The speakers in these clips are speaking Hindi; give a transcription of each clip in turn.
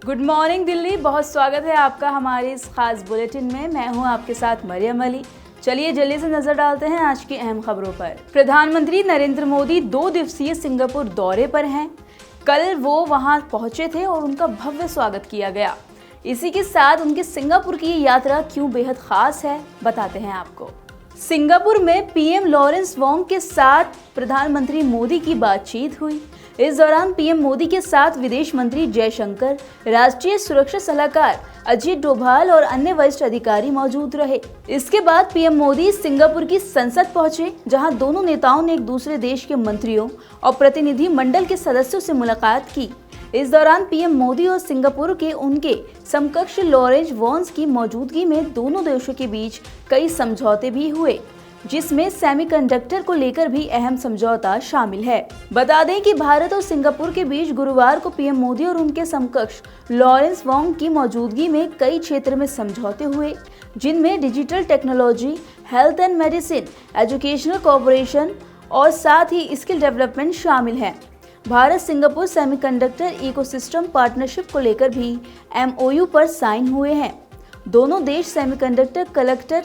गुड मॉर्निंग दिल्ली, बहुत स्वागत है आपका हमारे इस खास बुलेटिन में। मैं हूं आपके साथ मरियम अली। चलिए जल्दी से नजर डालते हैं आज की अहम खबरों पर। प्रधानमंत्री नरेंद्र मोदी 2 दिवसीय सिंगापुर दौरे पर हैं। कल वो वहां पहुंचे थे और उनका भव्य स्वागत किया गया। इसी के साथ उनकी सिंगापुर की यात्रा क्यों बेहद खास है, बताते हैं आपको। सिंगापुर में पीएम लॉरेंस वोंग के साथ प्रधानमंत्री मोदी की बातचीत हुई। इस दौरान पीएम मोदी के साथ विदेश मंत्री जयशंकर, राष्ट्रीय सुरक्षा सलाहकार अजीत डोभाल और अन्य वरिष्ठ अधिकारी मौजूद रहे। इसके बाद पीएम मोदी सिंगापुर की संसद पहुंचे, जहां दोनों नेताओं ने एक दूसरे देश के मंत्रियों और प्रतिनिधि मंडल के सदस्यों से मुलाकात की। इस दौरान पीएम मोदी और सिंगापुर के उनके समकक्ष लॉरेंस वोंग की मौजूदगी में दोनों देशों के बीच कई समझौते भी हुए, जिसमें सेमीकंडक्टर को लेकर भी अहम समझौता शामिल है। बता दें कि भारत और सिंगापुर के बीच गुरुवार को पीएम मोदी और उनके समकक्ष लॉरेंस वोंग की मौजूदगी में कई क्षेत्र में समझौते हुए, जिनमें digital technology, health and medicine, educational cooperation और साथ ही स्किल डेवलपमेंट शामिल है। Bharat Singapore semiconductor ecosystem partnership को लेकर भी एमओयू पर साइन हुए हैं। दोनों देश सेमीकंडक्टर क्लस्टर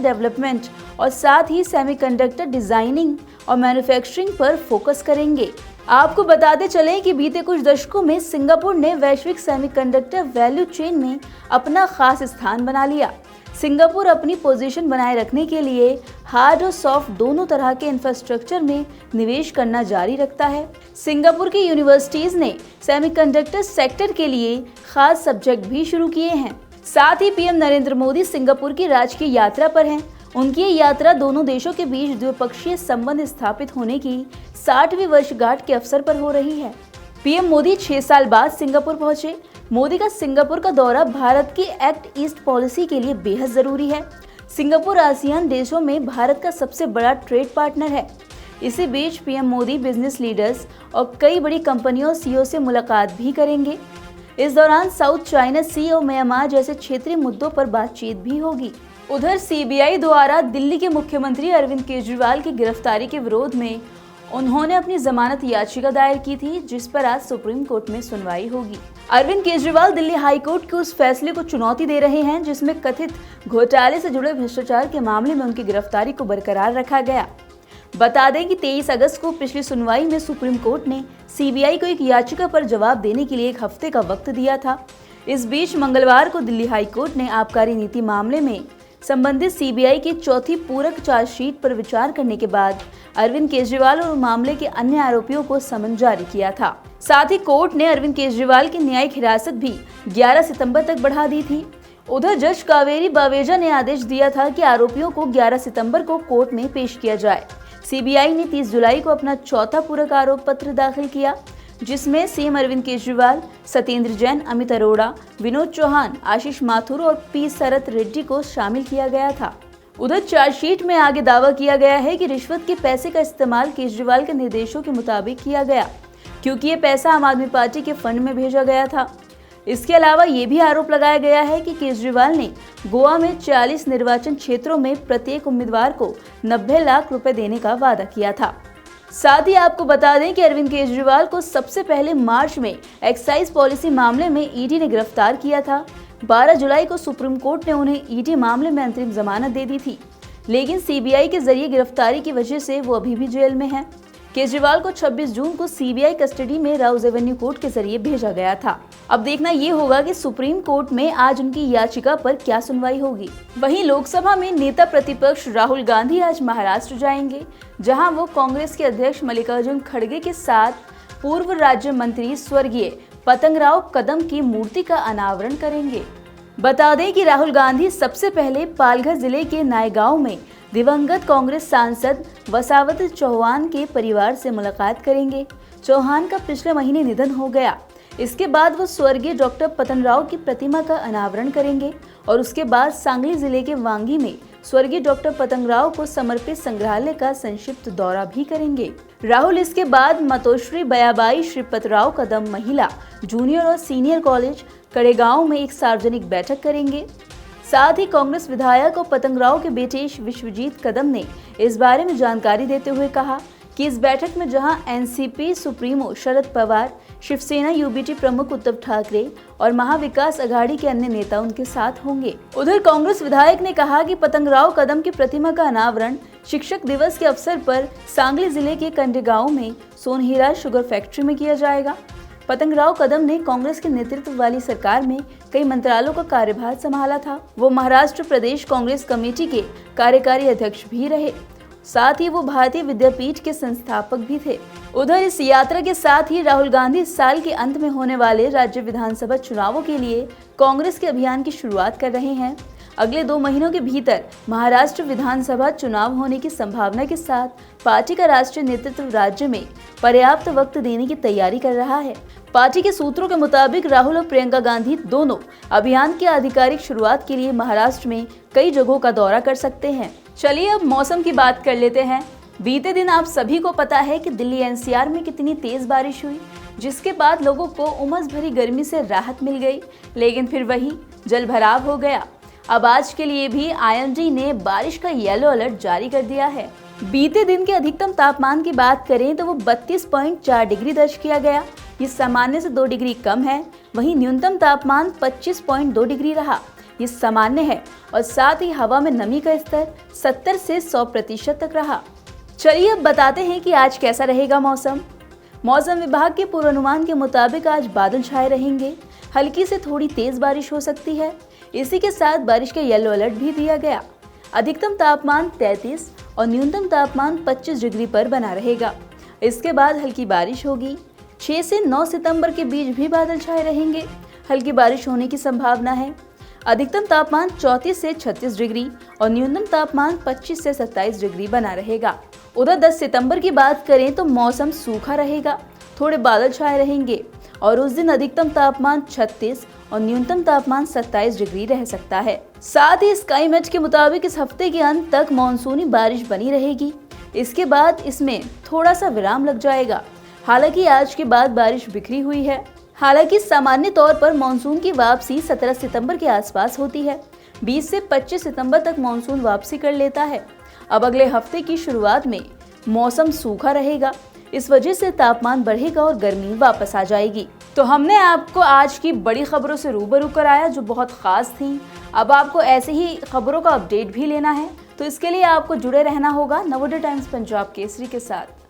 डेवलपमेंट और साथ ही सेमीकंडक्टर डिजाइनिंग और मैन्युफैक्चरिंग पर फोकस करेंगे। आपको बताते चलें कि बीते कुछ दशकों में सिंगापुर ने वैश्विक सेमीकंडक्टर वैल्यू चेन में अपना खास स्थान बना लिया। सिंगापुर अपनी पोजीशन बनाए रखने के लिए हार्ड और सॉफ्ट दोनों तरह के इंफ्रास्ट्रक्चर में निवेश करना जारी रखता है। सिंगापुर की यूनिवर्सिटीज ने सेमीकंडक्टर सेक्टर के लिए खास सब्जेक्ट भी शुरू किए हैं। साथ ही पीएम नरेंद्र मोदी सिंगापुर की राजकीय यात्रा पर हैं। उनकी ये यात्रा दोनों देशों के बीच द्विपक्षीय संबंध स्थापित होने की 60वीं वर्षगांठ के अवसर पर हो रही है। पीएम मोदी 6 साल बाद सिंगापुर पहुंचे। मोदी का सिंगापुर का दौरा भारत की एक्ट ईस्ट पॉलिसी के लिए बेहद जरूरी है। सिंगापुर आसियान देशों में भारत का सबसे बड़ा ट्रेड पार्टनर है। इसी बीच पीएम मोदी बिजनेस लीडर्स और कई बड़ी कंपनियों सीईओ से मुलाकात भी करेंगे। इस दौरान साउथ चाइना सी और म्यांमार जैसे क्षेत्रीय मुद्दों पर बातचीत भी होगी। उधर सीबीआई द्वारा दिल्ली के मुख्यमंत्री अरविंद केजरीवाल की गिरफ्तारी के विरोध में उन्होंने अपनी जमानत याचिका दायर की थी, जिस पर आज सुप्रीम कोर्ट में सुनवाई होगी। अरविंद केजरीवाल दिल्ली हाई कोर्ट के उस फैसले को चुनौती दे रहे हैं जिसमें कथित घोटाले से जुड़े भ्रष्टाचार के मामले में उनकी गिरफ्तारी को बरकरार रखा गया। बता दें कि 23 अगस्त को पिछली सुनवाई में सुप्रीम कोर्ट ने सीबीआई को एक याचिका पर जवाब देने के लिए 1 हफ्ते का वक्त दिया था। इस बीच मंगलवार को दिल्ली हाई कोर्ट ने आबकारी नीति मामले में संबंधित सीबीआई की चौथी पूरक चार्जशीट पर विचार करने के बाद अरविंद केजरीवाल और मामले के अन्य आरोपियों को समन जारी किया था। साथ ही कोर्ट ने अरविंद केजरीवाल की न्यायिक हिरासत भी 11 सितंबर तक बढ़ा दी थी। उधर जज कावेरी बावेजा ने आदेश दिया था कि आरोपियों को 11 सितंबर को कोर्ट में पेश किया जाए। सीबीआई ने 30 जुलाई को अपना चौथा पूरक आरोप पत्र दाखिल किया, जिसमें सीएम अरविंद केजरीवाल, सत्येंद्र जैन, अमित अरोड़ा, विनोद चौहान, आशीष माथुर और पी शरत रेड्डी को शामिल किया गया था। उधर चार्जशीट में आगे दावा किया गया है कि रिश्वत के पैसे का इस्तेमाल केजरीवाल के निर्देशों के मुताबिक किया गया, क्योंकि ये पैसा आम आदमी पार्टी के फंड में भेजा गया था। इसके अलावा ये भी आरोप लगाया गया है कि केजरीवाल ने गोवा में 40 निर्वाचन क्षेत्रों में प्रत्येक उम्मीदवार को 90 लाख रुपए देने का वादा किया था। साथ ही आपको बता दें कि अरविंद केजरीवाल को सबसे पहले मार्च में एक्साइज पॉलिसी मामले में ईडी ने गिरफ्तार किया था। 12 जुलाई को सुप्रीम कोर्ट ने उन्हें ईडी मामले में अंतरिम जमानत दे दी थी, लेकिन सीबीआई के जरिए गिरफ्तारी की वजह से वो अभी भी जेल में हैं। केजरीवाल को 26 जून को सीबीआई कस्टडी में राउज एवेन्यू कोर्ट के जरिए भेजा गया था। अब देखना ये होगा कि सुप्रीम कोर्ट में आज उनकी याचिका पर क्या सुनवाई होगी। वहीं लोकसभा में नेता प्रतिपक्ष राहुल गांधी आज महाराष्ट्र जाएंगे, जहां वो कांग्रेस के अध्यक्ष मल्लिकार्जुन खड़गे के साथ पूर्व राज्य मंत्री स्वर्गीय पतंगराव कदम की मूर्ति का अनावरण करेंगे। बता दें कि राहुल गांधी सबसे पहले पालघर जिले के नायगांव में दिवंगत कांग्रेस सांसद वसावत चौहान के परिवार से मुलाकात करेंगे। चौहान का पिछले महीने निधन हो गया। इसके बाद वो स्वर्गीय डॉक्टर पतंगराव की प्रतिमा का अनावरण करेंगे और उसके बाद सांगली जिले के वांगी में स्वर्गीय डॉक्टर पतंगराव को समर्पित संग्रहालय का संक्षिप्त दौरा भी करेंगे। राहुल इसके बाद मतोश्री बयाबाई श्रीपतराव कदम महिला जूनियर और सीनियर कॉलेज कड़ेगांव में एक सार्वजनिक बैठक करेंगे। साथ ही कांग्रेस विधायक और पतंगराव के बेटे विश्वजीत कदम ने इस बारे में जानकारी देते हुए कहा कि इस बैठक में जहां NCP supremo Sharad Pawar, Shiv Sena UBT प्रमुख उद्धव ठाकरे और महाविकास अघाड़ी के अन्य नेता उनके साथ होंगे। उधर कांग्रेस विधायक ने कहा कि पतंगराव कदम की प्रतिमा का अनावरण शिक्षक दिवस के अवसर पर सांगली जिले के कंडेगांव में सोनहीरा शुगर फैक्ट्री में किया जाएगा। पतंगराव कदम ने कांग्रेस के नेतृत्व वाली सरकार में कई मंत्रालयों का कार्यभार संभाला था। वो महाराष्ट्र प्रदेश कांग्रेस कमेटी के कार्यकारी अध्यक्ष भी रहे। साथ ही वो भारतीय विद्यापीठ के संस्थापक भी थे। उधर इस यात्रा के साथ ही राहुल गांधी इस साल के अंत में होने वाले राज्य विधानसभा चुनावों के लिए कांग्रेस के अभियान की शुरुआत कर रहे हैं। अगले 2 महीनों के भीतर महाराष्ट्र विधानसभा चुनाव होने की संभावना के साथ पार्टी का राष्ट्रीय नेतृत्व राज्य में पर्याप्त वक्त देने की तैयारी कर रहा है। पार्टी के सूत्रों के मुताबिक राहुल और प्रियंका गांधी दोनों अभियान की आधिकारिक शुरुआत के लिए महाराष्ट्र में कई जगहों का दौरा कर सकते हैं। चलिए अब मौसम की बात कर लेते हैं। बीते दिन आप सभी को पता है कि दिल्ली एनसीआर में कितनी तेज बारिश हुई, जिसके बाद लोगों को उमस भरी गर्मी से राहत मिल गई, लेकिन फिर वही जल भराव हो गया। अब आज के लिए भी आईएमडी ने बारिश का येलो अलर्ट जारी कर दिया है। बीते दिन के अधिकतम तापमान की बात करें तो वो 32.4 डिग्री दर्ज किया गया। ये सामान्य से 2 डिग्री कम है। वहीं न्यूनतम तापमान 25.2 डिग्री रहा। ये सामान्य है और साथ ही हवा में नमी का स्तर 70 से 100% तक रहा। चलिए अब बताते हैं कि आज कैसा रहेगा मौसम। मौसम विभाग के पूर्वानुमान के मुताबिक आज बादल छाए रहेंगे। हल्की से थोड़ी तेज बारिश हो सकती है। इसी के साथ बारिश का येलो अलर्ट भी दिया गया। अधिकतम तापमान 33 और न्यूनतम तापमान 25 डिग्री पर बना रहेगा। इसके बाद हल्की बारिश होगी। 6 से 9 सितंबर के बीच भी बादल छाए रहेंगे। हल्की बारिश होने की संभावना है। अधिकतम तापमान 34 से 36 डिग्री और न्यूनतम तापमान 25 से 27 डिग्री बना रहेगा। उधर 10 सितंबर की बात करें तो मौसम सूखा रहेगा। थोड़े बादल छाए रहेंगे और उस दिन अधिकतम तापमान 36 और न्यूनतम तापमान 27 डिग्री रह सकता है। साथ ही स्काईमेट के मुताबिक इस हफ्ते के अंत तक मानसूनी बारिश बनी रहेगी। इसके बाद इसमें थोड़ा सा विराम लग जाएगा। हालांकि आज के बाद बारिश बिखरी हुई है। हालांकि सामान्य तौर पर मानसून की वापसी 17 सितंबर के आसपास होती है। 20 से 25 सितंबर तक मानसून वापसी कर लेता है। अब अगले हफ्ते की शुरुआत में मौसम सूखा रहेगा। इस वजह से तापमान बढ़ेगा और गर्मी वापस आ जाएगी। तो हमने आपको आज की बड़ी खबरों से रूबरू कराया जो बहुत खास थी। अब आपको ऐसे ही खबरों का अपडेट भी लेना है तो इसके लिए आपको जुड़े रहना होगा नवोदय टाइम्स पंजाब केसरी के साथ।